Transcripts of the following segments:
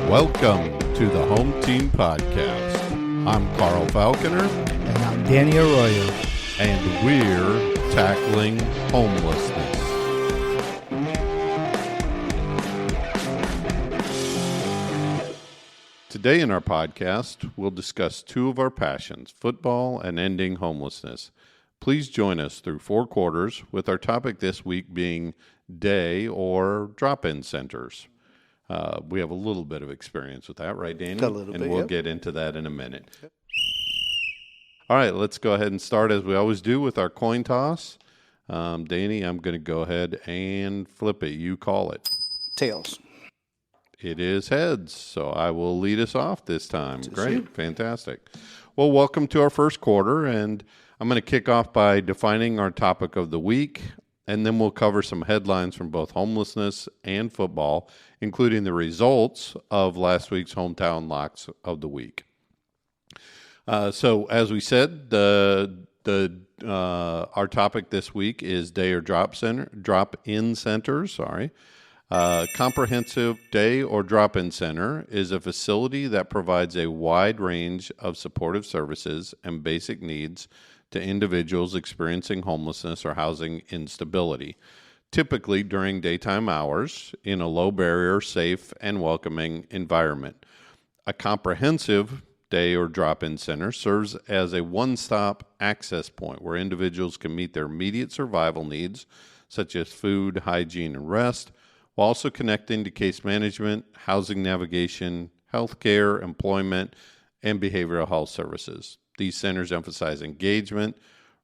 Welcome to the Home Team Podcast. I'm Carl Falconer. And I'm Danny Arroyo. And we're tackling homelessness. Today in our podcast, we'll discuss two of our passions, football and ending homelessness. Please join us through 4 quarters, with our topic this week being day or drop-in centers. We have a little bit of experience with that, right, Danny? A little bit, and we'll get into that in a minute. Yep. All right, let's go ahead and start as we always do with our coin toss. Danny, I'm going to go ahead and flip it. You call it. Tails. It is heads, so I will lead us off this time. Great, you. Fantastic. Well, welcome to our first quarter, and I'm going to kick off by defining our topic of the week, and then we'll cover some headlines from both homelessness and football, including the results of last week's hometown locks of the week. So, as we said, our topic this week is day or drop-in centers. Comprehensive day or drop-in center is a facility that provides a wide range of supportive services and basic needs to individuals experiencing homelessness or housing instability, typically during daytime hours in a low-barrier, safe, and welcoming environment. A comprehensive day or drop-in center serves as a one-stop access point where individuals can meet their immediate survival needs, such as food, hygiene, and rest, while also connecting to case management, housing navigation, healthcare, employment, and behavioral health services. These centers emphasize engagement,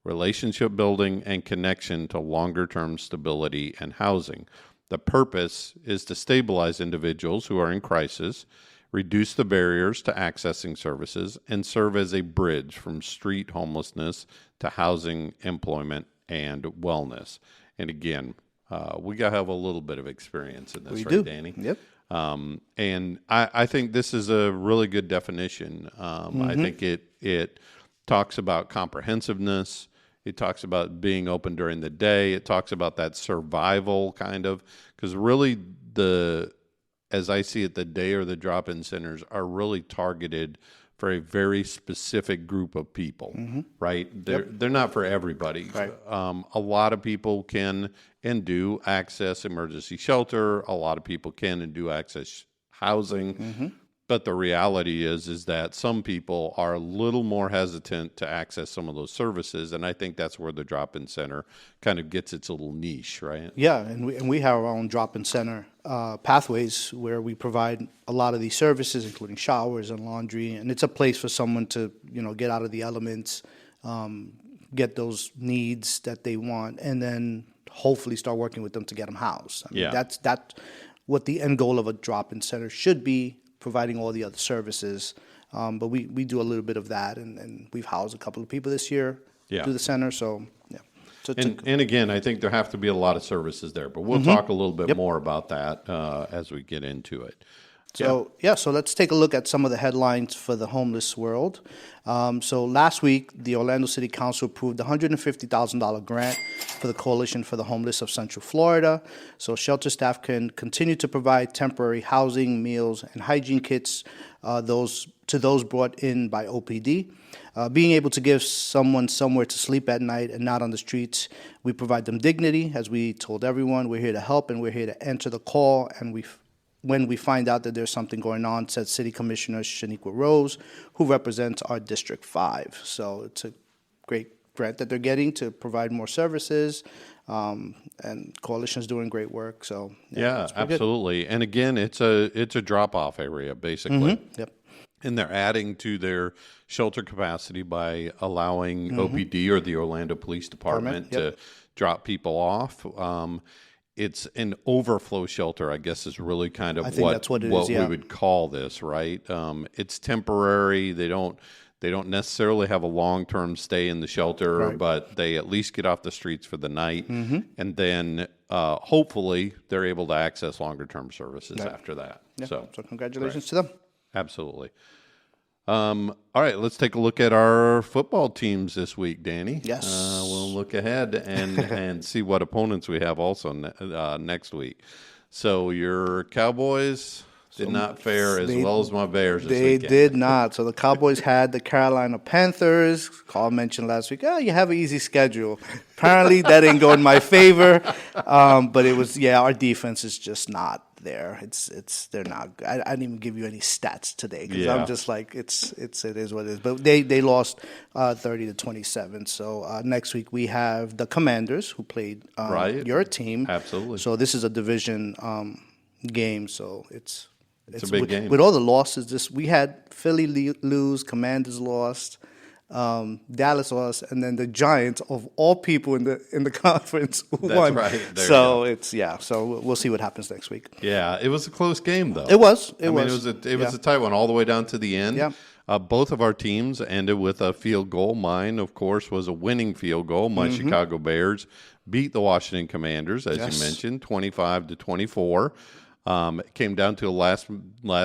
relationship building, and connection to longer-term stability and housing. The purpose is to stabilize individuals who are in crisis, reduce the barriers to accessing services, and serve as a bridge from street homelessness to housing, employment, and wellness. And again, we got to have a little bit of experience in this, right, Danny? Yep. And I think this is a really good definition. I think it talks about comprehensiveness. It talks about being open during the day. It talks about that survival kind of, because really as I see it, the day or the drop-in centers are really targeted for a very specific group of people, right? They're not for everybody. Right. A lot of people can and do access emergency shelter. A lot of people can and do access housing. But the reality is that some people are a little more hesitant to access some of those services, and I think that's where the drop-in center kind of gets its little niche, right? Yeah, and we have our own drop-in center, Pathways, where we provide a lot of these services, including showers and laundry, and it's a place for someone to, get out of the elements, get those needs that they want, and then hopefully start working with them to get them housed. I mean, that's what the end goal of a drop-in center should be, providing all the other services. But we do a little bit of that, and we've housed a couple of people this year through the center. So, yeah. And again, I think there have to be a lot of services there, but we'll talk a little bit more about that as we get into it. So let's take a look at some of the headlines for the homeless world. So last week, the Orlando City Council approved a $150,000 grant for the Coalition for the Homeless of Central Florida. So shelter staff can continue to provide temporary housing, meals, and hygiene kits those brought in by OPD. Being able to give someone somewhere to sleep at night and not on the streets, we provide them dignity. As we told everyone, we're here to help and we're here to answer the call, and when we find out that there's something going on, said City Commissioner Shaniqua Rose, who represents our District 5. So it's a great grant that they're getting to provide more services, and Coalition's doing great work. So yeah, absolutely. Good. And again, it's a drop-off area, basically. Yep. And they're adding to their shelter capacity by allowing OPD or the Orlando Police Department to drop people off. It's an overflow shelter, I guess, is really kind of what we would call this, right? It's temporary. They don't necessarily have a long-term stay in the shelter, but they at least get off the streets for the night, and then hopefully they're able to access longer-term services after that. Yeah. So congratulations to them. Absolutely. All right, let's take a look at our football teams this week, Danny. Yes. We'll look ahead and see what opponents we have also next week. So your Cowboys did not fare as well as my Bears this They weekend. did not. So the Cowboys had the Carolina Panthers. Carl mentioned last week, you have an easy schedule. Apparently, that didn't go in my favor. But it was, our defense is just not there. They're not. I didn't even give you any stats today because I'm just like, it is what it is. But they lost 30-27. So next week we have the Commanders who played your team. Absolutely. So this is a division game. So it's a big game. With all the losses, we had Philly lose, Commanders lost, Dallas lost, and then the Giants, of all people in the conference, won. That's right. So we'll see what happens next week. Yeah, it was a close game though. It was. It was a tight one all the way down to the end. Yeah. Both of our teams ended with a field goal. Mine, of course, was a winning field goal. My Chicago Bears beat the Washington Commanders, as you mentioned, 25-24. It came down to a last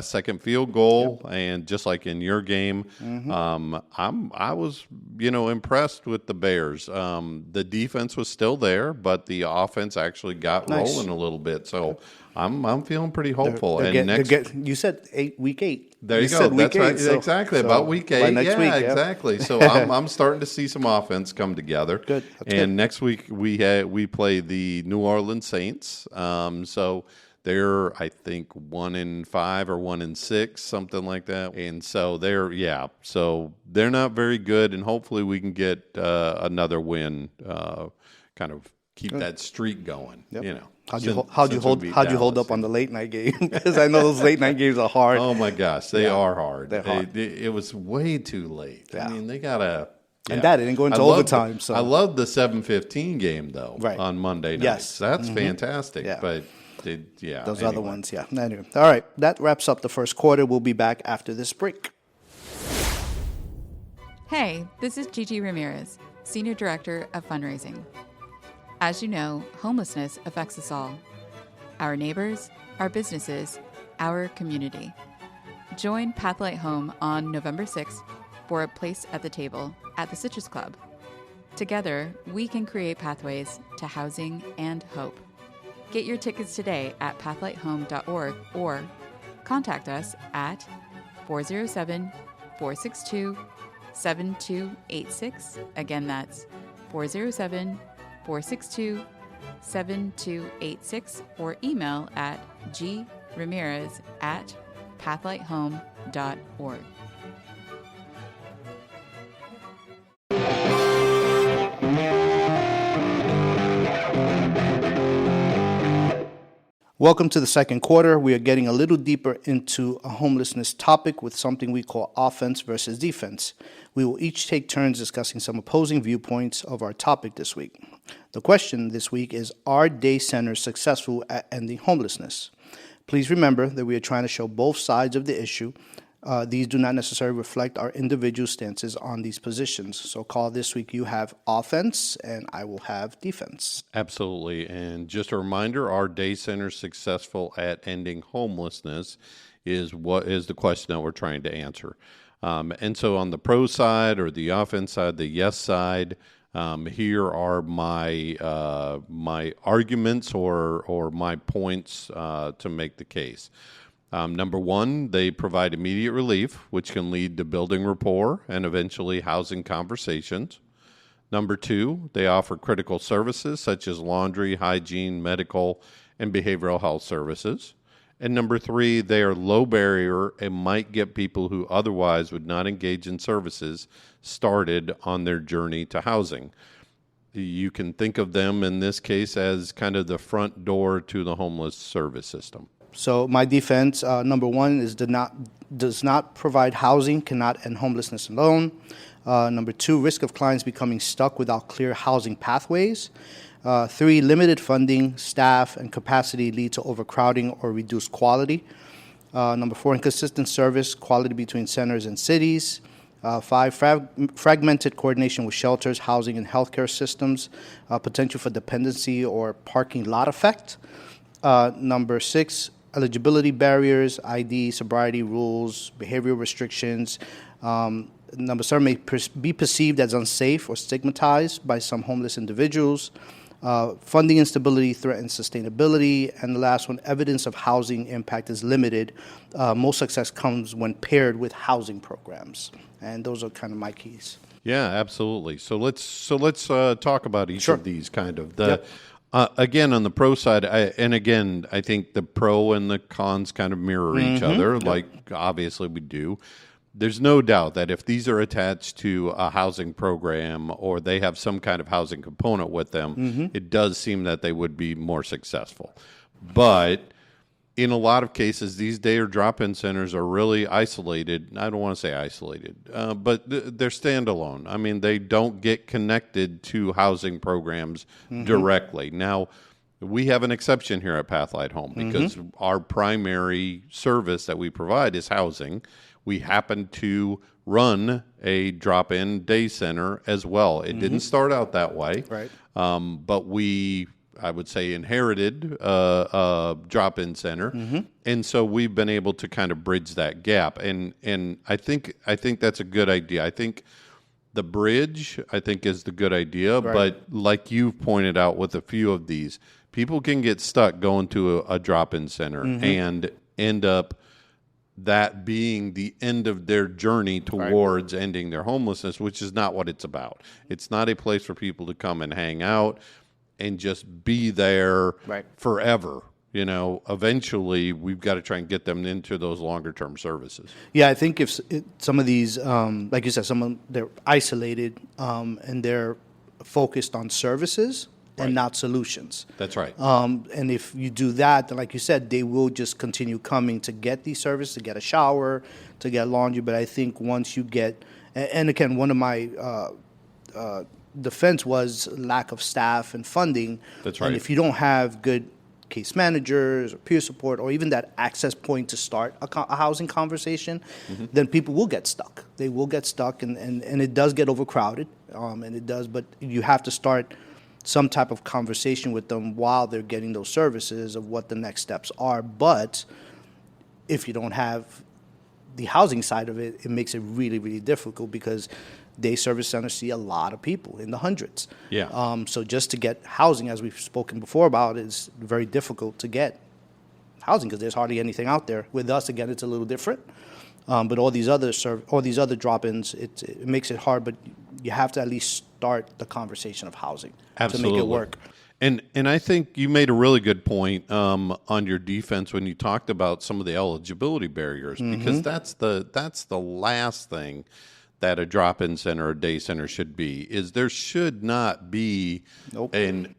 second field goal, and just like in your game, I was impressed with the Bears. The defense was still there, but the offense actually got rolling a little bit. So I'm feeling pretty hopeful. You said week 8. There you go. That's right. So, exactly. About week 8. Next week, exactly. So I'm starting to see some offense come together. Good. That's and good. Next week we play the New Orleans Saints. So they're, I think, 1-5 or 1-6, something like that. And so they're not very good. And hopefully we can get another win, kind of keep that streak going. Yep. How'd you hold up on the late night game? Because I know those late night games are hard. Oh my gosh, they are hard. They're hard. It was way too late. Yeah. I mean, they gotta. And that didn't go into overtime. I love the 7:15 game though on Monday nights. Yes. That's fantastic. Yeah. But those other ones. Yeah. Anyway, all right, that wraps up the first quarter. We'll be back after this break. Hey, this is Gigi Ramirez, Senior Director of Fundraising. As you know, homelessness affects us all. Our neighbors, our businesses, our community. Join Pathlight HOME on November 6th for a place at the table at the Citrus Club. Together, we can create pathways to housing and hope. Get your tickets today at pathlighthome.org or contact us at 407-462-7286. Again, that's 407-462-7286 or email at gramirez@pathlighthome.org. Welcome to the second quarter. We are getting a little deeper into a homelessness topic with something we call offense versus defense. We will each take turns discussing some opposing viewpoints of our topic this week. The question this week is, are day centers successful at ending homelessness? Please remember that we are trying to show both sides of the issue. These do not necessarily reflect our individual stances on these positions. So, Carl, this week you have offense and I will have defense. Absolutely. And just a reminder, are day centers successful at ending homelessness is the question that we're trying to answer. And so on the pro side or the offense side, the yes side, here are my my arguments or my points to make the case. Number one, they provide immediate relief, which can lead to building rapport and eventually housing conversations. Number two, they offer critical services such as laundry, hygiene, medical, and behavioral health services. And number three, they are low barrier and might get people who otherwise would not engage in services started on their journey to housing. You can think of them in this case as kind of the front door to the homeless service system. So my defense, number one, is does not provide housing, cannot end homelessness alone. Number two, risk of clients becoming stuck without clear housing pathways. Three, limited funding, staff, and capacity lead to overcrowding or reduced quality. Number four, inconsistent service quality between centers and cities. Five, fragmented coordination with shelters, housing, and healthcare systems. Potential for dependency or parking lot effect. Number six, eligibility barriers, ID, sobriety rules, behavioral restrictions. Number seven, may be perceived as unsafe or stigmatized by some homeless individuals. Funding instability threatens sustainability. And the last one, evidence of housing impact is limited. Most success comes when paired with housing programs. And those are kind of my keys. Yeah, absolutely. So let's talk about each Sure. of these kind of. Yep. Again, on the pro side, I think the pro and the cons kind of mirror each other, like obviously we do. There's no doubt that if these are attached to a housing program or they have some kind of housing component with them, it does seem that they would be more successful. But in a lot of cases, these day or drop-in centers are really isolated. I don't want to say isolated, but they're standalone. I mean, they don't get connected to housing programs directly. Now, we have an exception here at Pathlight Home because our primary service that we provide is housing. We happen to run a drop-in day center as well. It didn't start out that way, Right. but I would say, inherited a drop-in center, and so we've been able to kind of bridge that gap. And I think that's a good idea. I think the bridge, is the good idea. Right. But like you've pointed out with a few of these, people can get stuck going to a drop-in center and end up that being the end of their journey towards ending their homelessness, which is not what it's about. It's not a place for people to come and hang out and just be there forever. You know, eventually we've got to try and get them into those longer term services. Yeah, I think if some of these, like you said, they're isolated and they're focused on services and not solutions. That's right. And if you do that, then like you said, they will just continue coming to get these services, to get a shower, to get laundry. But I think once you get, and again, one of my defense was lack of staff and funding. That's right. And if you don't have good case managers or peer support or even that access point to start a housing conversation, then people will get stuck. They will get stuck, and it does get overcrowded, and it does, but you have to start some type of conversation with them while they're getting those services of what the next steps are. But if you don't have the housing side of it, it makes it really, really difficult because day service centers see a lot of people in the hundreds. Yeah. So just to get housing, as we've spoken before about, is very difficult to get housing because there's hardly anything out there. With us, again, it's a little different. But all these other drop-ins, it makes it hard. But you have to at least start the conversation of housing to make it work. And I think you made a really good point on your defense when you talked about some of the eligibility barriers, because that's the last thing that a drop-in center or day center should be. Is there should not be an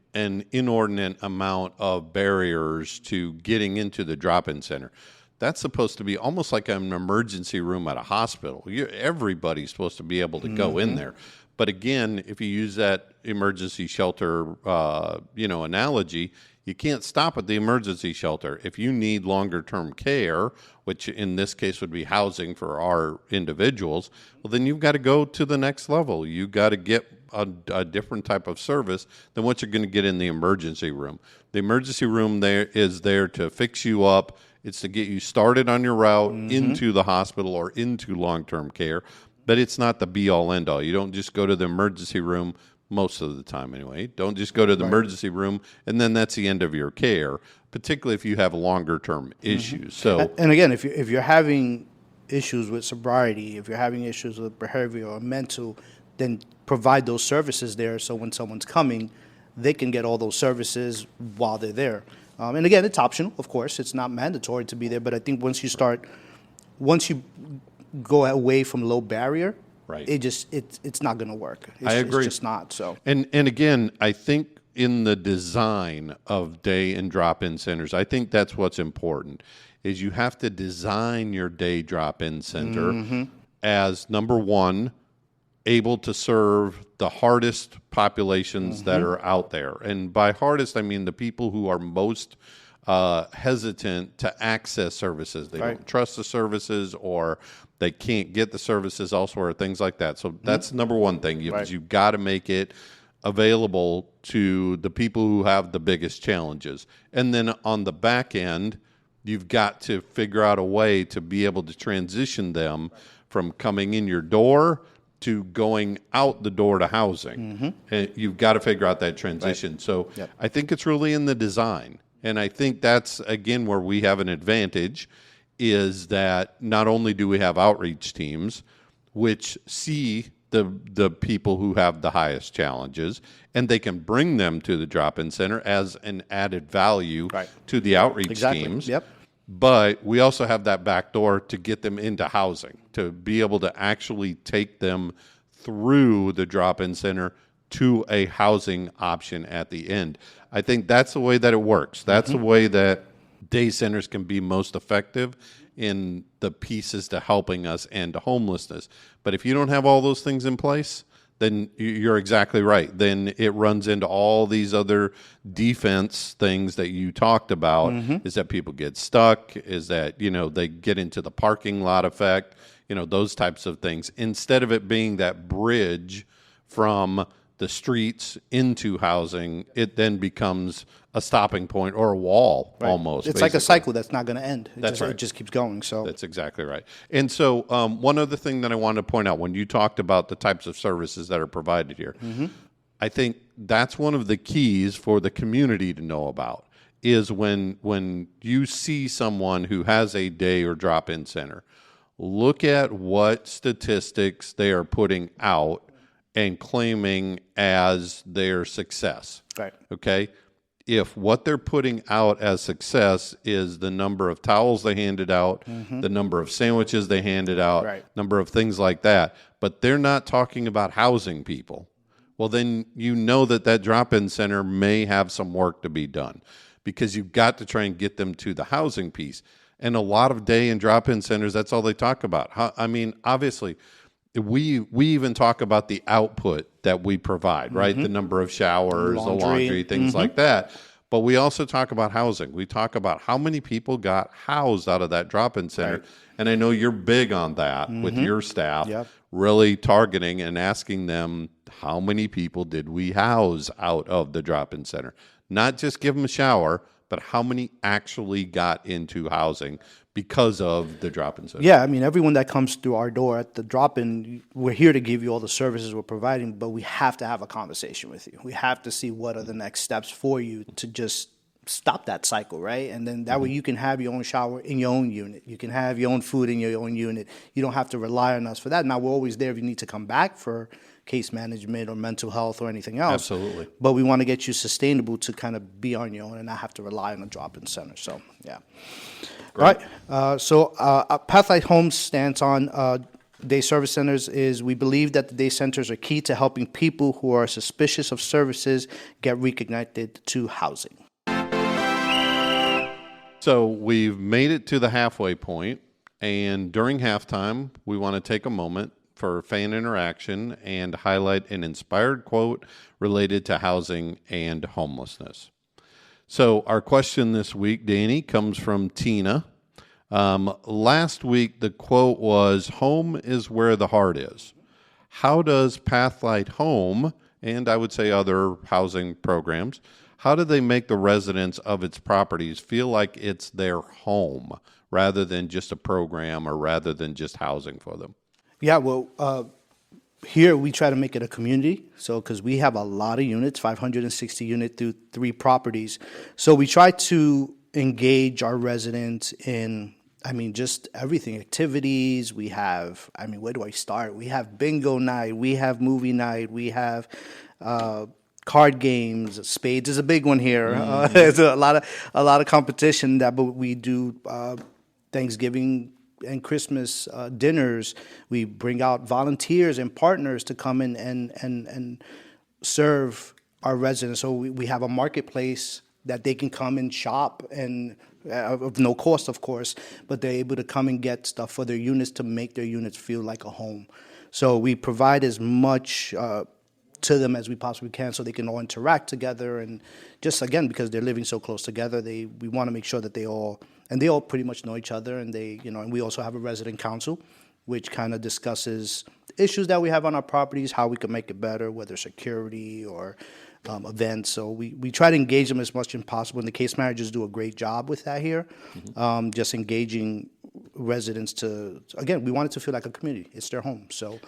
inordinate amount of barriers to getting into the drop-in center. That's supposed to be almost like an emergency room at a hospital. Everybody's supposed to be able to go in there. But again, if you use that emergency shelter, analogy, you can't stop at the emergency shelter. If you need longer term care, which in this case would be housing for our individuals, well, then you've got to go to the next level. You've got to get a different type of service than what you're going to get in the emergency room. The emergency room there is there to fix you up. It's to get you started on your route into the hospital or into long-term care, but it's not the be-all, end-all. You don't just go to the emergency room, most of the time anyway. Don't just go to the emergency room, and then that's the end of your care, particularly if you have longer-term issues. So, and again, if you're having issues with sobriety, if you're having issues with behavioral or mental, then provide those services there so when someone's coming, they can get all those services while they're there. And again, it's optional, of course. It's not mandatory to be there, but I think once you go away from low barrier, it's not going to work. I agree. It's just not. So. And again, I think in the design of day and drop-in centers, I think that's what's important, is you have to design your day drop-in center as, number one, able to serve the hardest populations that are out there. And by hardest, I mean the people who are most hesitant to access services. They don't trust the services, or they can't get the services elsewhere, things like that. So that's number one thing. You've got to make it available to the people who have the biggest challenges. And then on the back end, you've got to figure out a way to be able to transition them from coming in your door to going out the door to housing. And you've got to figure out that transition. Right. So Yep. I think it's really in the design. And I think that's, again, where we have an advantage is that not only do we have outreach teams, which see the people who have the highest challenges, and they can bring them to the drop-in center as an added value Right. to the outreach Exactly. teams. Yep. But we also have that back door to get them into housing, to be able to actually take them through the drop-in center to a housing option at the end. I think that's the way that it works. That's the way that day centers can be most effective in the pieces to helping us end homelessness. But if you don't have all those things in place, then you're exactly right. Then it runs into all these other defense things that you talked about, is that people get stuck, is that, they get into the parking lot effect, those types of things. Instead of it being that bridge from the streets into housing, it then becomes a stopping point or a wall almost. It's like a cycle that's not going to end. That's right. It just keeps going. So That's exactly right. And so one other thing that I wanted to point out, when you talked about the types of services that are provided here, I think that's one of the keys for the community to know about, is when you see someone who has a day or drop-in center, look at what statistics they are putting out and claiming as their success. Right. Okay? If what they're putting out as success is the number of towels they handed out, the number of sandwiches they handed out, Right. number of things like that, but they're not talking about housing people, well, then you know that drop-in center may have some work to be done, because you've got to try and get them to the housing piece. And a lot of day and drop-in centers, that's all they talk about. Obviously, we even talk about the output that we provide, right? The number of showers, the laundry, things like that. But we also talk about housing. We talk about how many people got housed out of that drop-in center. Right. And I know you're big on that with your staff, Yep. really targeting and asking them, how many people did we house out of the drop-in center? Not just give them a shower, but how many actually got into housing because of the drop-in center? yeah, everyone that comes through our door at the drop-in, we're here to give you all the services we're providing, but we have to have a conversation with you. We have to see what are the next steps for you to just stop that cycle, right? And then that way you can have your own shower in your own unit. You can have your own food in your own unit. You don't have to rely on us for that. Now, we're always there if you need to come back for case management or mental health or anything else. Absolutely. But we want to get you sustainable to kind of be on your own and not have to rely on a drop-in center. So, yeah. Great. All right. So Pathlight HOME's stance on day service centers is we believe that the day centers are key to helping people who are suspicious of services get reconnected to housing. So we've made it to the halfway point, and during halftime, we want to take a moment for fan interaction and highlight an inspired quote related to housing and homelessness. So our question this week, Danny, comes from Tina. Last week, the quote was, "Home is where the heart is." How does Pathlight Home, and I would say other housing programs, how do they make the residents of its properties feel like it's their home rather than just a program or rather than just housing for them? Yeah, well, here we try to make it a community. So, because we have a lot of units, 560 units through 3 properties. So we try to engage our residents in, just everything, activities. We have, where do I start? We have bingo night, we have movie night, we have card games, spades is a big one here. There's a lot of competition that, but we do Thanksgiving and Christmas dinners. We bring out volunteers and partners to come in and serve our residents. So we have a marketplace that they can come and shop, and of no cost, of course, but they're able to come and get stuff for their units to make their units feel like a home. So we provide as much to them as we possibly can so they can all interact together. And just, again, because they're living so close together, we want to make sure that they all pretty much know each other. And and we also have a resident council, which kind of discusses issues that we have on our properties, how we can make it better, whether security or events. So we try to engage them as much as possible, and the case managers do a great job with that here. Just engaging residents to, again, we want it to feel like a community. It's their home. So,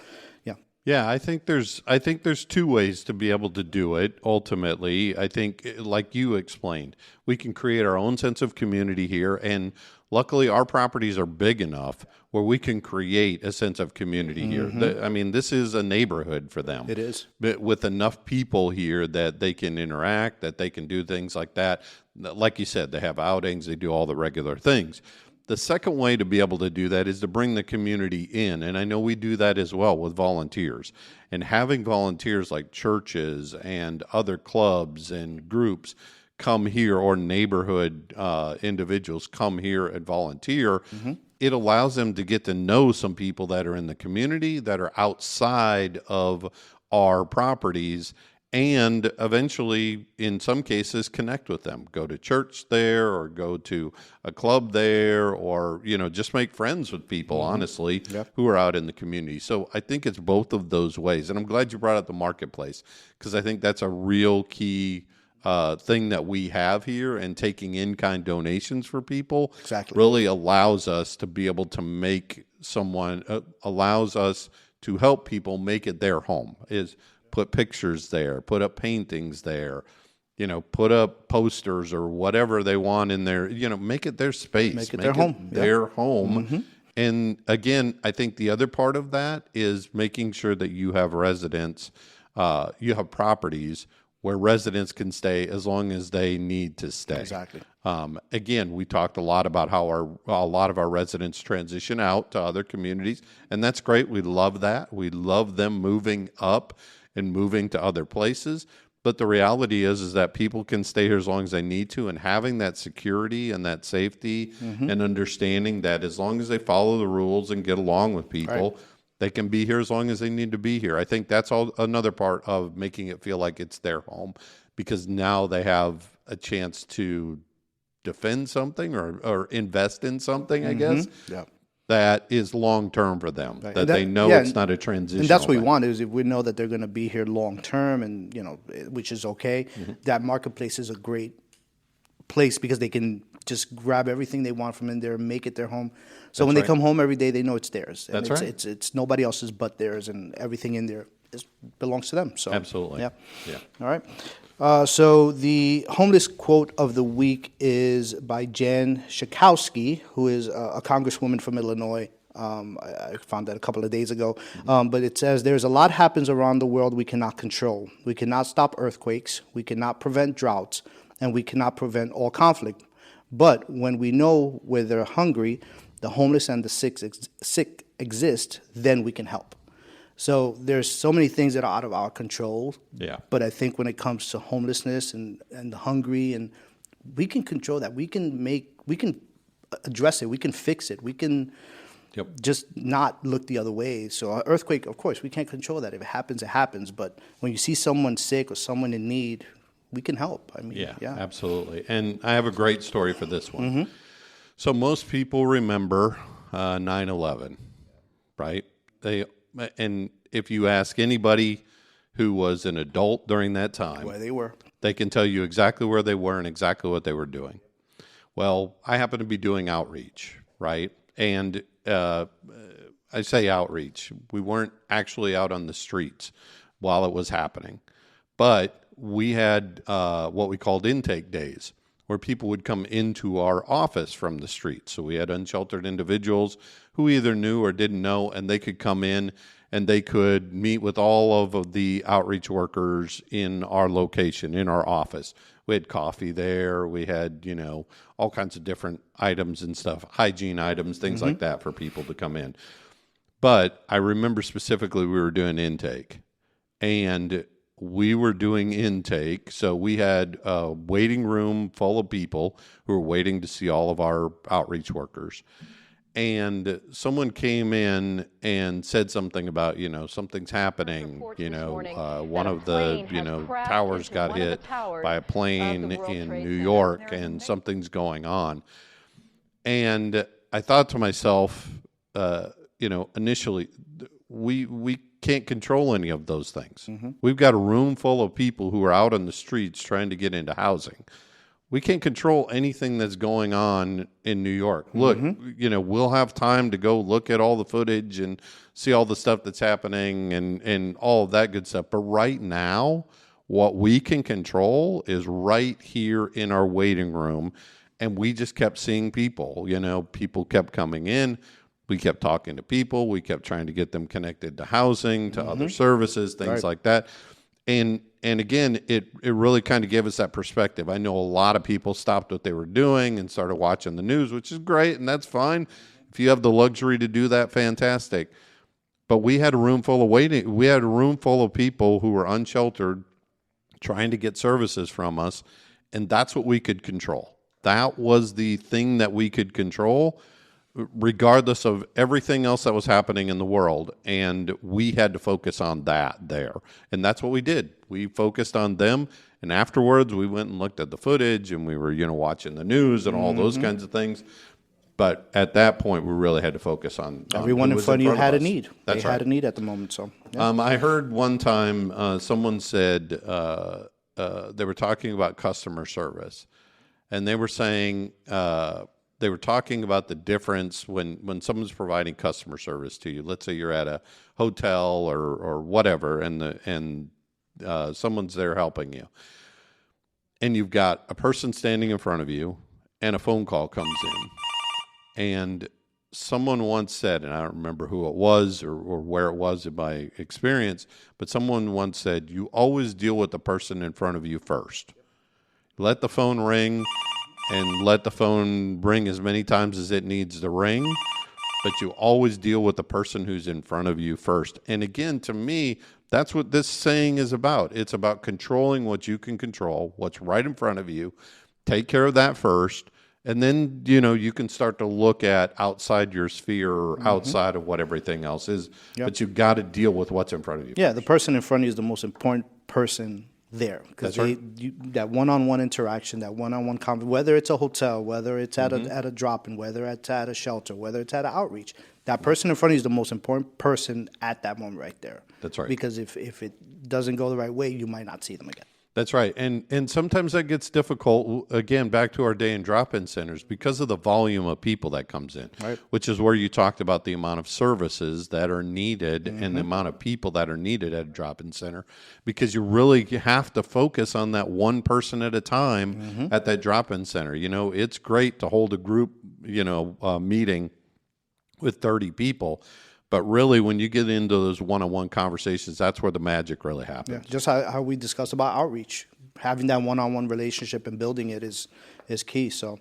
yeah. Yeah, I think there's two ways to be able to do it. Ultimately, I think, like you explained, we can create our own sense of community here, and luckily, our properties are big enough where we can create a sense of community here. I mean, this is a neighborhood for them. It is. But with enough people here that they can interact, that they can do things like that. Like you said, they have outings, they do all the regular things. The second way to be able to do that is to bring the community in. And I know we do that as well with volunteers. And having volunteers like churches and other clubs and groups come here, or neighborhood individuals come here and volunteer, it allows them to get to know some people that are in the community, that are outside of our properties, and eventually, in some cases, connect with them. Go to church there, or go to a club there, or, just make friends with people, honestly, who are out in the community. So I think it's both of those ways. And I'm glad you brought up the marketplace, because I think that's a real key thing that we have here, and taking in-kind donations for people really allows us to be able to make allows us to help people make it their home, is put pictures there, put up paintings there, put up posters or whatever they want in there, make it their space. Make it their home. Their home. And again, I think the other part of that is making sure that you have residents, you have properties where residents can stay as long as they need to stay. Exactly. Again, we talked a lot about how a lot of our residents transition out to other communities, and that's great. We love that. We love them moving up and moving to other places. But the reality is that people can stay here as long as they need to, and having that security and that safety and understanding that as long as they follow the rules and get along with people, they can be here as long as they need to be here. I think that's another part of making it feel like it's their home, because now they have a chance to defend something or invest in something, I guess. That is long-term for them, that they know it's not a transition. And that's what we want, is if we know that they're going to be here long-term, and, which is okay, that marketplace is a great place, because they can just grab everything they want from in there and make it their home. So when they come home every day, they know it's theirs. And it's nobody else's but theirs, and everything in there belongs to them. So absolutely. Yeah. All right. So the homeless quote of the week is by Jan Schakowsky, who is a congresswoman from Illinois. I found that a couple of days ago. But it says, "There's a lot happens around the world we cannot control. We cannot stop earthquakes. We cannot prevent droughts. And we cannot prevent all conflict. But when we know where they're hungry, the homeless and the sick exist, then we can help." So there's so many things that are out of our control. Yeah. But I think when it comes to homelessness and the hungry, and we can control that. We can address it. We can fix it. We can just not look the other way. So an earthquake, of course, we can't control that. If it happens, it happens. But when you see someone sick or someone in need, we can help. I mean, yeah, absolutely. And I have a great story for this one. So most people remember 9/11, right? And if you ask anybody who was an adult during that time, where they were, they can tell you exactly where they were and exactly what they were doing. Well, I happen to be doing outreach, right? And I say outreach. We weren't actually out on the streets while it was happening, but we had what we called intake days, where people would come into our office from the street. So we had unsheltered individuals who either knew or didn't know, and they could come in and they could meet with all of the outreach workers in our location, in our office. We had coffee there. We had, all kinds of different items and stuff, hygiene items, things like that for people to come in. But I remember specifically we were doing intake, and we were doing intake. So we had a waiting room full of people who were waiting to see all of our outreach workers. And someone came in and said something about, something's happening. One of the, towers got hit by a plane in New York, and something's going on. And I thought to myself, initially, we can't control any of those things. We've got a room full of people who are out on the streets trying to get into housing. We can't control anything that's going on in New York. Look, we'll have time to go look at all the footage and see all the stuff that's happening and all of that good stuff. But right now, what we can control is right here in our waiting room. And we just kept seeing people. People kept coming in. We kept talking to people. We kept trying to get them connected to housing, to other services, things like that. And again, it really kind of gave us that perspective. I know a lot of people stopped what they were doing and started watching the news, which is great, and that's fine. If you have the luxury to do that, fantastic. But we had a room full of waiting. We had a room full of people who were unsheltered trying to get services from us, and that's what we could control. That was the thing that we could control, regardless of everything else that was happening in the world. And we had to focus on that there. And that's what we did. We focused on them. And afterwards, we went and looked at the footage and we were, watching the news and all those kinds of things. But at that point, we really had to focus on everyone in front of you had a need. That's they right. had a need at the moment. So yeah. I heard one time someone said they were talking about customer service. And they were saying they were talking about the difference when someone's providing customer service to you. Let's say you're at a hotel or whatever, and someone's there helping you, and you've got a person standing in front of you, and a phone call comes in, and someone once said, and I don't remember who it was or where it was in my experience, but someone once said, you always deal with the person in front of you first. Let the phone ring. And let the phone ring as many times as it needs to ring, but you always deal with the person who's in front of you first. And again, to me, that's what this saying is about. It's about controlling what you can control, what's right in front of you. Take care of that first, and then you can start to look at outside your sphere, or outside of what everything else is. Yep. But you've got to deal with what's in front of you. Yeah, first. the person in front of you is the most important person there, because that one-on-one interaction, that one-on-one conversation, whether it's a hotel, whether it's at a drop-in, whether it's at a shelter, whether it's at an outreach, that person in front of you is the most important person at that moment right there. That's right. Because if it doesn't go the right way, you might not see them again. That's right. And sometimes that gets difficult, again, back to our day and drop-in centers, because of the volume of people that comes in, right. Which is where you talked about the amount of services that are needed and the amount of people that are needed at a drop-in center, because you really have to focus on that one person at a time at that drop-in center. It's great to hold a group, meeting with 30 people. But really, when you get into those one-on-one conversations, that's where the magic really happens. Yeah, just how we discussed about outreach. Having that one-on-one relationship and building it is key. So,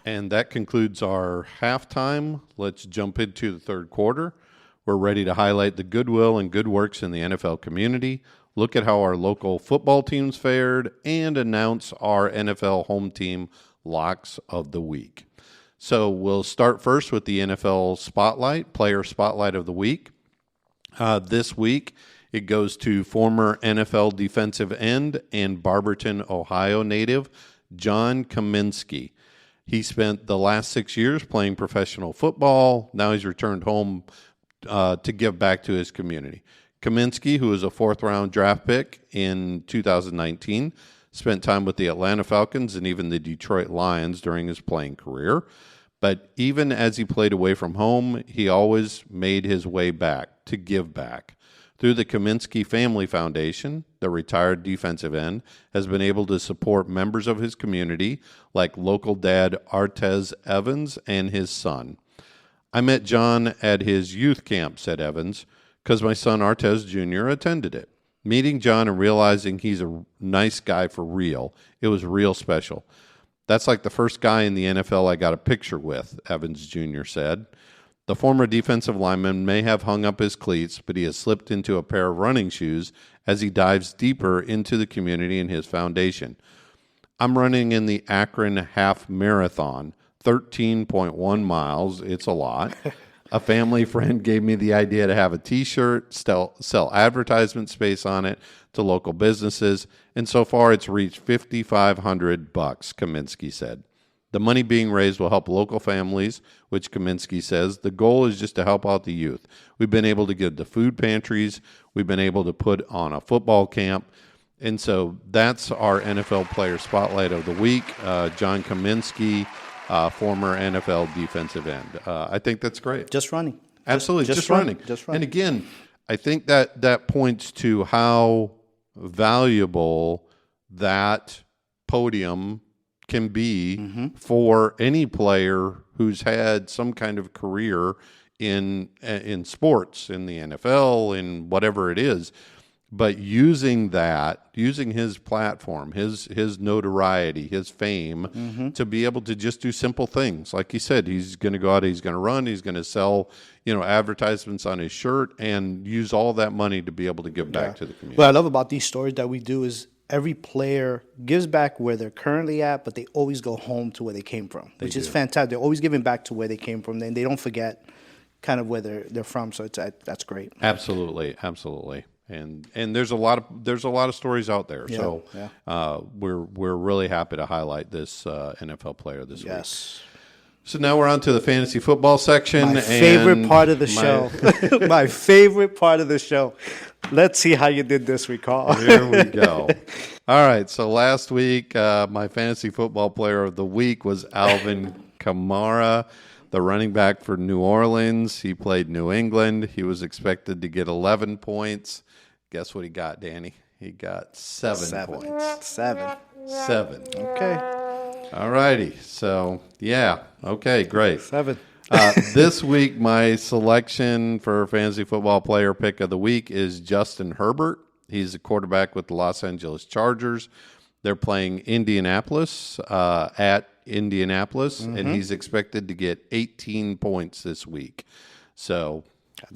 and that concludes our halftime. Let's jump into the third quarter. We're ready to highlight the goodwill and good works in the NFL community, look at how our local football teams fared, and announce our NFL home team locks of the week. So we'll start first with the NFL Spotlight, Player Spotlight of the Week. This week, it goes to former NFL defensive end and Barberton, Ohio native, John Kaminsky. He spent the last 6 years playing professional football. Now he's returned home to give back to his community. Kaminsky, who was a fourth-round draft pick in 2019, spent time with the Atlanta Falcons and even the Detroit Lions during his playing career. But even as he played away from home, he always made his way back to give back. Through the Kaminsky Family Foundation, the retired defensive end has been able to support members of his community like local dad Artez Evans and his son. I met John at his youth camp, said Evans, because my son Artez Jr. attended it. Meeting John and realizing he's a nice guy for real, it was real special. That's like the first guy in the NFL I got a picture with, Evans Jr. said. The former defensive lineman may have hung up his cleats, but he has slipped into a pair of running shoes as he dives deeper into the community and his foundation. I'm running in the Akron Half Marathon, 13.1 miles. It's a lot. A family friend gave me the idea to have a T-shirt, sell advertisement space on it to local businesses, and so far it's reached $5,500, Kaminsky said. The money being raised will help local families, which Kaminsky says the goal is just to help out the youth. We've been able to give to food pantries. We've been able to put on a football camp. And so that's our NFL Player Spotlight of the Week. John Kaminsky, former NFL defensive end. I think that's great. Just running. Absolutely, just running. Just running. And again, I think that points to how valuable that podium can be for any player who's had some kind of career in sports, in the NFL, in whatever it is. But using his platform, his notoriety, his fame, to be able to just do simple things. Like you said, he's going to go out, he's going to run, he's going to sell, advertisements on his shirt, and use all that money to be able to give back to the community. What I love about these stories that we do is every player gives back where they're currently at, but they always go home to where they came from, which is fantastic. They're always giving back to where they came from, and they don't forget kind of where they're from. So that's great. Absolutely. And there's a lot of stories out there. Yeah, So yeah. we're really happy to highlight this NFL player this week. Yes. So now we're on to the fantasy football section. My favorite part of the show. My favorite part of the show. Let's see how you did this week, Carl. Here we go. All right. So last week, my fantasy football player of the week was Alvin Kamara, the running back for New Orleans. He played New England. He was expected to get 11 points. Guess what he got, Danny? He got 7 points. Seven. Okay. All righty. So, yeah. Okay, great. 7. This week, my selection for fantasy football player pick of the week is Justin Herbert. He's a quarterback with the Los Angeles Chargers. They're playing Indianapolis at Indianapolis, and he's expected to get 18 points this week. So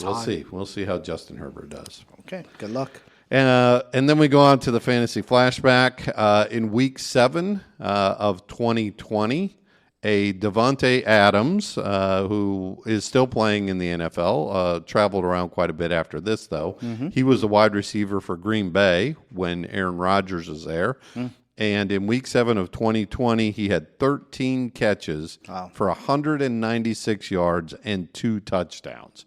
we'll see. We'll see how Justin Herbert does. Okay. Good luck. And then we go on to the fantasy flashback. In week 7 of 2020, a Devontae Adams, who is still playing in the NFL, traveled around quite a bit after this, though. He was a wide receiver for Green Bay when Aaron Rodgers was there. And in week 7 of 2020, he had 13 catches for 196 yards and 2 touchdowns.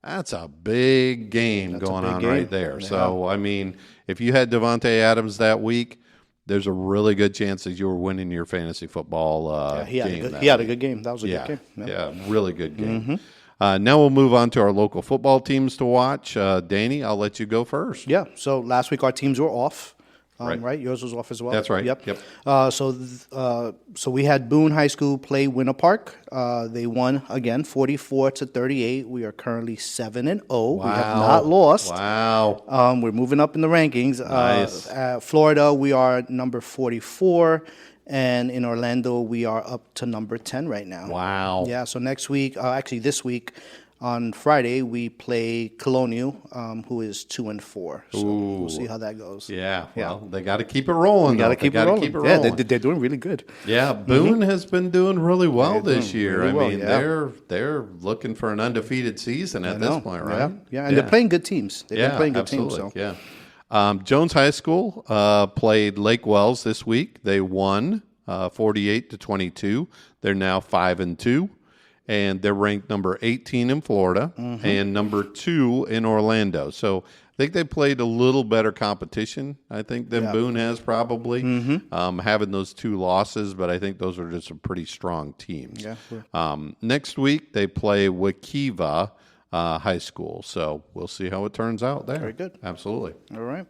That's a big game going on right there. Yeah. So, I mean, if you had Devontae Adams that week, there's a really good chance that you were winning your fantasy football game. He had a good game. That was a good game. Yeah, really good game. Now we'll move on to our local football teams to watch. Danny, I'll let you go first. Yeah. So last week our teams were off. Right. Yours was off as well. That's right. Yep. So we had Boone High School play Winter Park. They won again, 44-38. We are currently 7-0. Wow. We have not lost. Wow. We're moving up in the rankings. Nice. Florida, we are number 44. And in Orlando, we are up to number 10 right now. Wow. Yeah. So next week, actually this week, on Friday, we play Colonial, who is 2-4. So we'll see how that goes. Yeah, well, they got to keep it rolling. Got to keep it rolling. Yeah, they're doing really good. Yeah, Boone has been doing really well this year. Really well, I mean, they're looking for an undefeated season at this point, right? Yeah, and they're playing good teams. They've been playing good teams. So. Yeah. Jones High School played Lake Wells this week. They won 48-22. They're now 5-2. And they're ranked number 18 in Florida and number 2 in Orlando. So I think they played a little better competition, I think, than Boone has probably, having those 2 losses. But I think those are just some pretty strong teams. Yeah, sure. Next week, they play Waukeva High School. So we'll see how it turns out there. Very good. Absolutely. All right.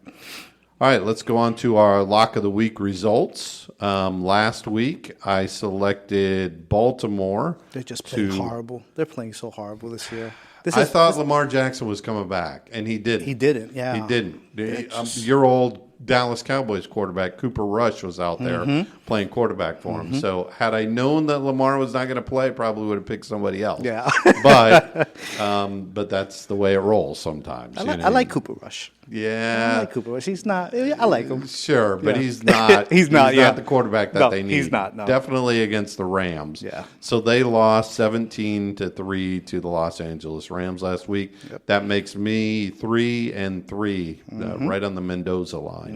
All right, let's go on to our Lock of the Week results. Last week, I selected Baltimore. They just played horrible. They're playing so horrible this year. I thought Lamar Jackson was coming back, and he didn't. He didn't, yeah. He didn't. Your old Dallas Cowboys quarterback, Cooper Rush, was out there playing quarterback for him. So had I known that Lamar was not going to play, I probably would have picked somebody else. Yeah. but that's the way it rolls sometimes. I like Cooper Rush. Yeah. I like Cooper Rush. He's not. I like him. Sure, but he's not. He's not the quarterback that they need. He's not. No. Definitely against the Rams. Yeah. So they lost 17-3 to the Los Angeles Rams last week. Yep. That makes me 3-3, right on the Mendoza line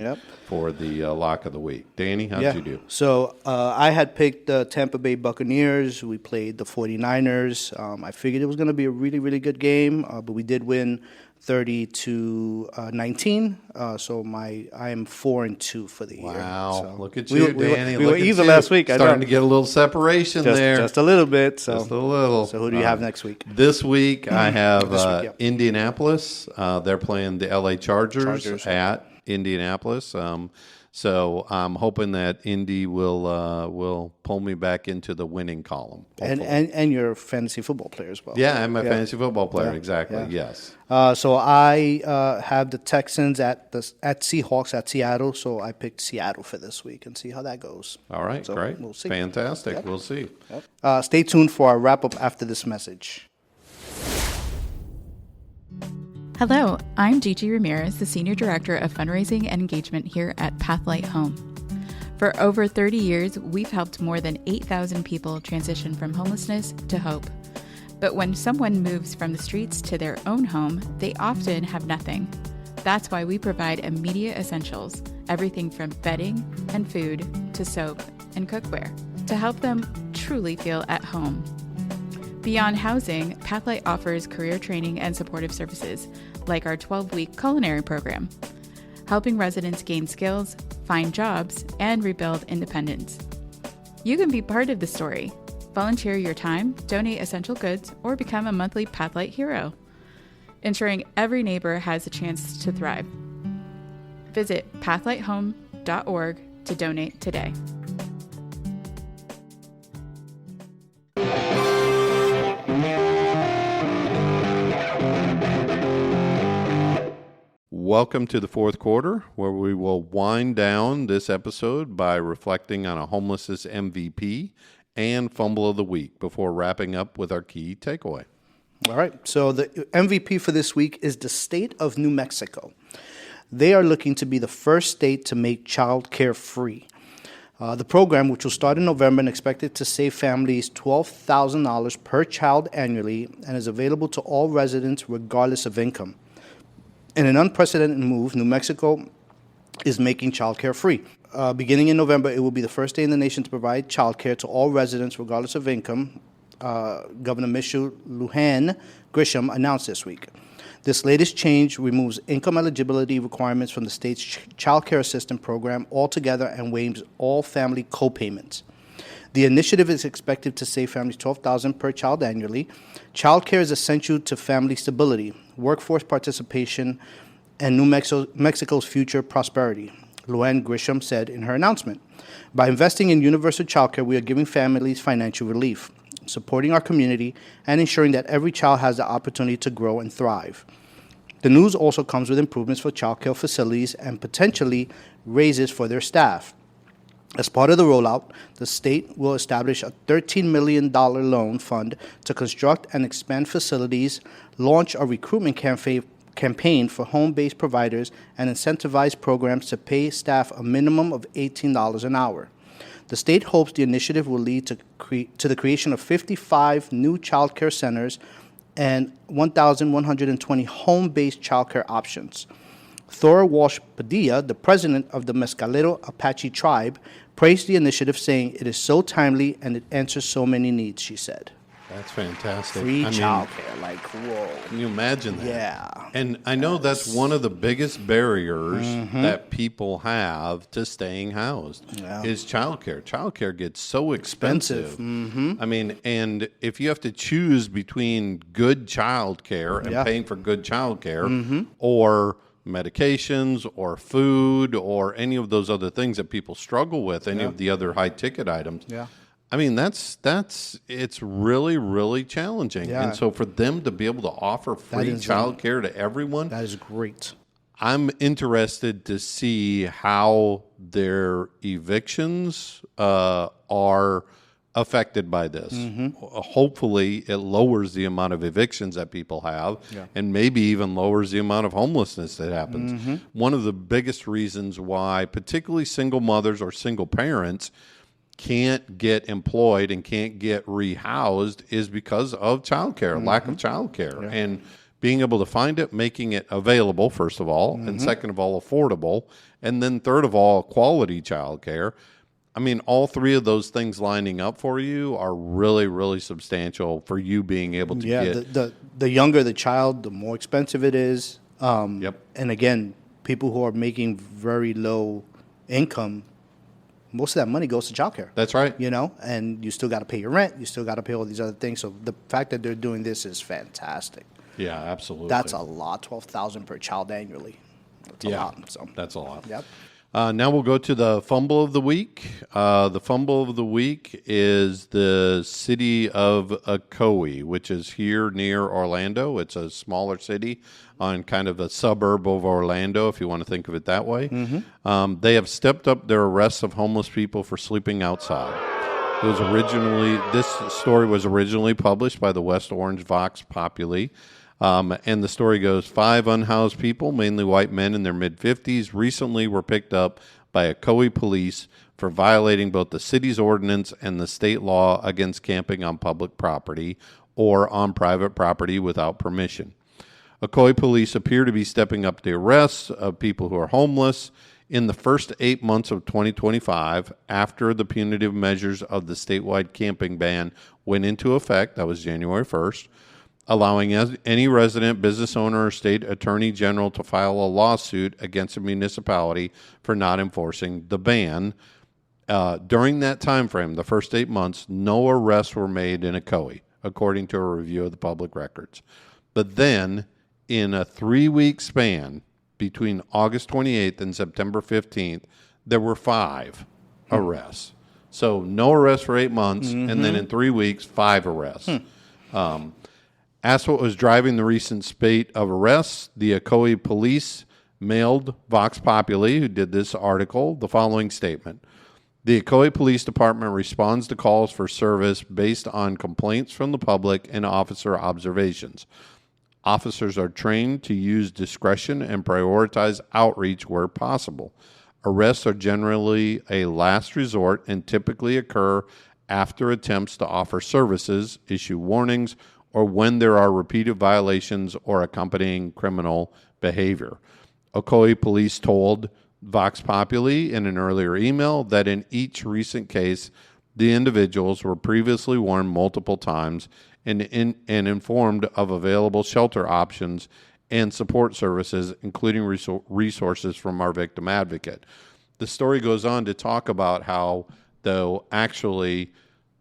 for the lock of the week. Danny, how'd you do? So I had picked the Tampa Bay Buccaneers. We played the 49ers. I figured it was going to be a really, really good game, but we did win 30 to 19. So I am 4-2 for the year. Wow. So Look at you, Danny. We were Look at even you. last week. Starting to get a little separation there. Just a little bit. So. Just a little. So who do you have next week? This week I have yeah. Indianapolis. They're playing the LA Chargers at Indianapolis. So I'm hoping that Indy will pull me back into the winning column. And you're a fantasy football player as well. Yeah, I'm a fantasy football player. Yeah. Exactly. Yeah. Yes. So I have the Texans at Seahawks at Seattle. So I picked Seattle for this week and see how that goes. All right. So great. We'll see. Fantastic. Yep. We'll see. Yep. Stay tuned for our wrap up after this message. Hello, I'm Gigi Ramirez, the Senior Director of Fundraising and Engagement here at Pathlight Home. For over 30 years, we've helped more than 8,000 people transition from homelessness to hope. But when someone moves from the streets to their own home, they often have nothing. That's why we provide immediate essentials, everything from bedding and food to soap and cookware, to help them truly feel at home. Beyond housing, Pathlight offers career training and supportive services, like our 12-week culinary program, helping residents gain skills, find jobs, and rebuild independence. You can be part of the story. Volunteer your time, donate essential goods, or become a monthly Pathlight hero, ensuring every neighbor has a chance to thrive. Visit pathlighthome.org to donate today. Welcome to the fourth quarter, where we will wind down this episode by reflecting on a homelessness MVP and fumble of the week before wrapping up with our key takeaway. All right. So the MVP for this week is the state of New Mexico. They are looking to be the first state to make child care free. The program, which will start in November and expected to save families $12,000 per child annually, and is available to all residents regardless of income. In an unprecedented move, New Mexico is making child care free. Beginning in November, it will be the first state in the nation to provide child care to all residents regardless of income, Governor Michelle Lujan Grisham announced this week. This latest change removes income eligibility requirements from the state's child care assistance program altogether and waives all family co-payments. The initiative is expected to save families $12,000 per child annually. Child care is essential to family stability, workforce participation, and New Mexico's future prosperity, Lujan Grisham said in her announcement. By investing in universal child care, we are giving families financial relief, supporting our community, and ensuring that every child has the opportunity to grow and thrive. The news also comes with improvements for child care facilities and potentially raises for their staff. As part of the rollout, the state will establish a $13 million loan fund to construct and expand facilities, launch a recruitment campaign for home-based providers, and incentivize programs to pay staff a minimum of $18 an hour. The state hopes the initiative will lead to the creation of 55 new child care centers and 1,120 home-based child care options. Thora Walsh Padilla, the president of the Mescalero Apache tribe, praised the initiative, saying it is so timely and it answers so many needs, she said. That's fantastic. Free childcare, like, whoa. Can you imagine that? Yeah. And I know that's one of the biggest barriers that people have to staying housed is childcare. Childcare gets so expensive. I mean, and if you have to choose between good childcare and paying for good childcare or medications or food or any of those other things that people struggle with, any of the other high ticket items. Yeah. I mean, it's really, really challenging. Yeah. And so for them to be able to offer free child care to everyone. That is great. I'm interested to see how their evictions are affected by this. Hopefully, it lowers the amount of evictions that people have and maybe even lowers the amount of homelessness that happens. One of the biggest reasons why particularly single mothers or single parents can't get employed and can't get rehoused is because of childcare, lack of childcare. And being able to find it, making it available, first of all, and second of all, affordable, and then third of all, quality childcare. I mean, all three of those things lining up for you are really, really substantial for you being able to get. The younger the child, the more expensive it is. Yep. And again, people who are making very low income, most of that money goes to childcare. That's right. You know, and you still got to pay your rent. You still got to pay all these other things. So the fact that they're doing this is fantastic. Yeah, absolutely. That's a lot. $12,000 per child annually. That's a lot. So that's a lot. Yep. Now we'll go to the fumble of the week. The fumble of the week is the city of Ocoee, which is here near Orlando. It's a smaller city on kind of a suburb of Orlando, if you want to think of it that way. Mm-hmm. They have stepped up their arrests of homeless people for sleeping outside. This story was originally published by the West Orange Vox Populi. And the story goes, 5 unhoused people, mainly white men in their mid-50s, recently were picked up by Ocoee police for violating both the city's ordinance and the state law against camping on public property or on private property without permission. Ocoee police appear to be stepping up the arrests of people who are homeless. In the first 8 months of 2025, after the punitive measures of the statewide camping ban went into effect, that was January 1st, allowing any resident, business owner, or state attorney general to file a lawsuit against a municipality for not enforcing the ban. During that time frame, the first 8 months, no arrests were made in Ocoee, according to a review of the public records. But then, in a 3-week span between August 28th and September 15th, there were 5 arrests. So no arrests for 8 months, and then in 3 weeks, 5 arrests. Asked what was driving the recent spate of arrests, the Ocoee police mailed Vox Populi, who did this article, the following statement. The Ocoee Police Department responds to calls for service based on complaints from the public and officer observations. Officers are trained to use discretion and prioritize outreach where possible. Arrests are generally a last resort and typically occur after attempts to offer services, issue warnings, or when there are repeated violations or accompanying criminal behavior. Ocoee police told Vox Populi in an earlier email that in each recent case, the individuals were previously warned multiple times and informed of available shelter options and support services, including resources from our victim advocate. The story goes on to talk about how, though, actually,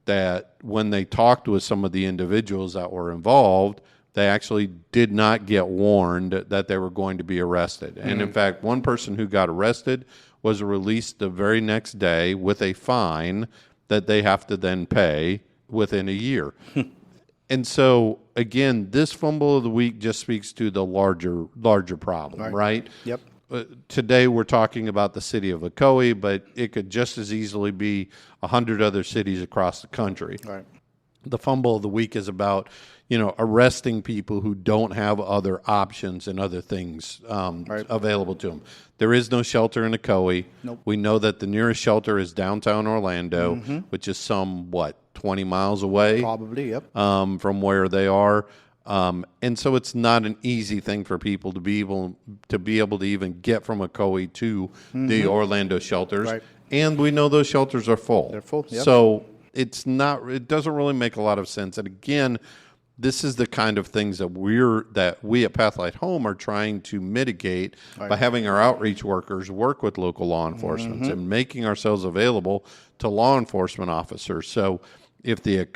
that when they talked with some of the individuals that were involved, they actually did not get warned that they were going to be arrested. And in fact, one person who got arrested was released the very next day with a fine that they have to then pay within a year. And so, again, this fumble of the week just speaks to the larger problem, right? Yep. Today we're talking about the city of Ocoee, but it could just as easily be 100 other cities across the country. Right. The fumble of the week is about, arresting people who don't have other options and other things available to them. There is no shelter in Ocoee. Nope. We know that the nearest shelter is downtown Orlando, which is 20 miles away? Probably, yep. From where they are. And so it's not an easy thing for people to be able to even get from Ocoee to the Orlando shelters. Right. And we know those shelters are full. They're full, yep. So it doesn't really make a lot of sense. And again, this is the kind of things that we at Pathlight Home are trying to mitigate by having our outreach workers work with local law enforcement and making ourselves available to law enforcement officers. So if the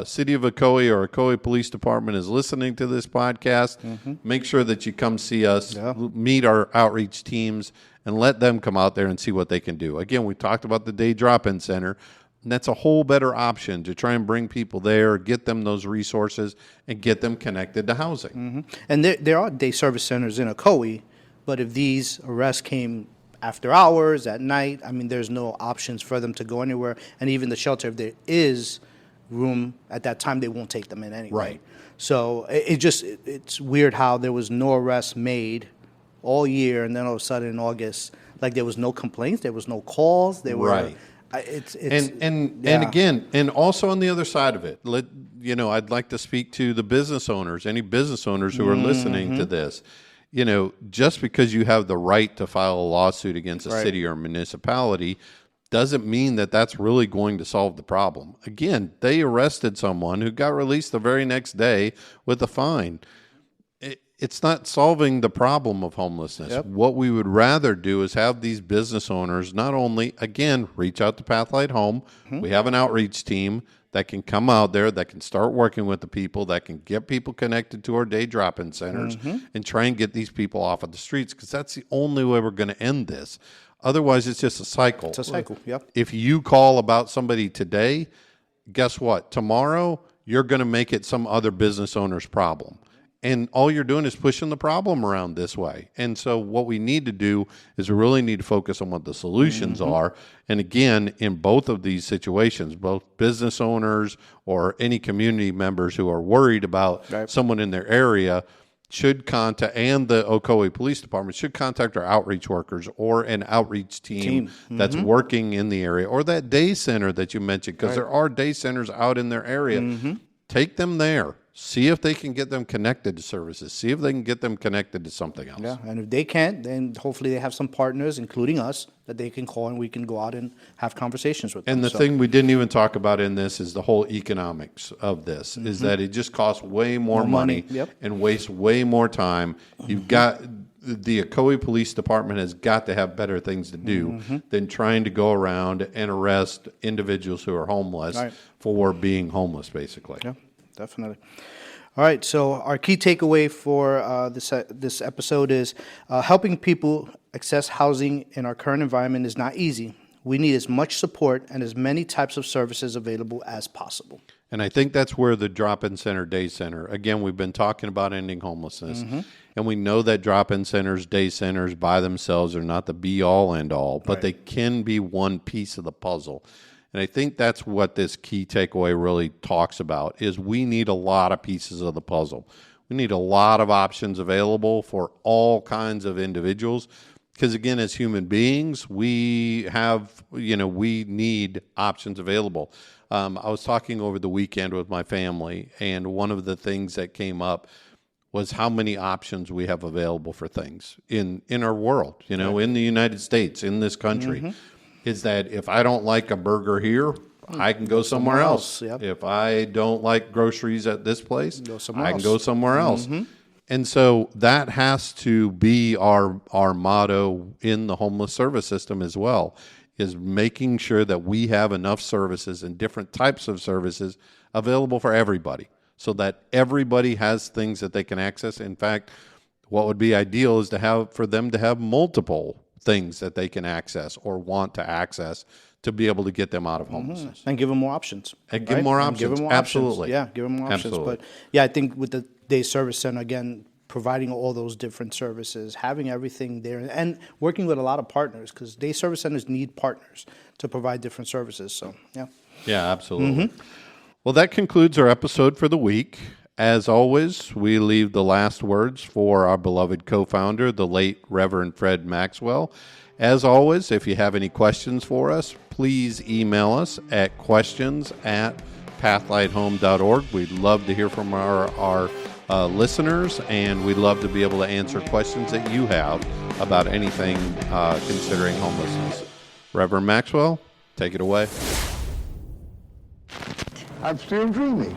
City of Ocoee or Ocoee Police Department is listening to this podcast, make sure that you come see us, meet our outreach teams, and let them come out there and see what they can do. Again, we talked about the day drop-in center, and that's a whole better option to try and bring people there, get them those resources, and get them connected to housing. And there are day service centers in Ocoee, but if these arrests came after hours, at night, there's no options for them to go anywhere. And even the shelter, if there is room at that time, they won't take them in anyway. Right. So it's weird how there was no arrests made all year, and then all of a sudden in August, there was no complaints, there was no calls, there were. Right. And again, and also on the other side of it, I'd like to speak to the business owners, any business owners who are listening to this. Just because you have the right to file a lawsuit against a city or municipality, doesn't mean that that's really going to solve the problem. Again, they arrested someone who got released the very next day with a fine. It's not solving the problem of homelessness. Yep. What we would rather do is have these business owners not only, again, reach out to Pathlight Home. We have an outreach team that can come out there, that can start working with the people, that can get people connected to our day drop-in centers and try and get these people off of the streets, because that's the only way we're going to end this. Otherwise, it's just a cycle. It's a cycle, yep. If you call about somebody today, guess what? Tomorrow, you're going to make it some other business owner's problem. And all you're doing is pushing the problem around this way. And so what we need to do is we really need to focus on what the solutions are. And again, in both of these situations, both business owners or any community members who are worried about someone in their area should contact, and the Ocoee Police Department should contact our outreach workers or an outreach team. That's working in the area, or that day center that you mentioned, because there are day centers out in their area. Take them there. See if they can get them connected to services. See if they can get them connected to something else. Yeah, and if they can't, then hopefully they have some partners, including us, that they can call and we can go out and have conversations with them. And the thing we didn't even talk about in this is the whole economics of this, is that it just costs way more money and wastes way more time. You've got, the Ocoee Police Department has got to have better things to do than trying to go around and arrest individuals who are homeless for being homeless, basically. Yeah, definitely. All right, so our key takeaway for this episode is helping people access housing in our current environment is not easy. We need as much support and as many types of services available as possible. And I think that's where the drop-in center, day center, again, we've been talking about ending homelessness, and we know that drop-in centers, day centers by themselves are not the be-all, end-all, but they can be one piece of the puzzle. And I think that's what this key takeaway really talks about, is we need a lot of pieces of the puzzle. We need a lot of options available for all kinds of individuals, because again, as human beings, we have, we need options available. I was talking over the weekend with my family, and one of the things that came up was how many options we have available for things in our world, in the United States, in this country. Is that if I don't like a burger here, I can go somewhere else. If I don't like groceries at this place, I can go somewhere else. And so that has to be our motto in the homeless service system as well, is making sure that we have enough services and different types of services available for everybody, so that everybody has things that they can access. In fact, what would be ideal is for them to have multiple things that they can access or want to access to be able to get them out of homelessness. And give them more options. And give them more options. Give them more Absolutely. Options. Yeah, give them more options. Absolutely. But yeah, I think with the day service center, again, providing all those different services, having everything there, and working with a lot of partners, because day service centers need partners to provide different services. So, yeah. Yeah, absolutely. Well, that concludes our episode for the week. As always, we leave the last words for our beloved co-founder, the late Reverend Fred Maxwell. As always, if you have any questions for us, please email us at questions@pathlighthome.org. We'd love to hear from our listeners, and we'd love to be able to answer questions that you have about anything considering homelessness. Reverend Maxwell, take it away. I'm still dreaming.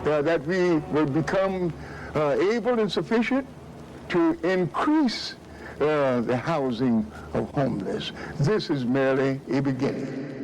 That we will become able and sufficient to increase the housing of homeless. This is merely a beginning.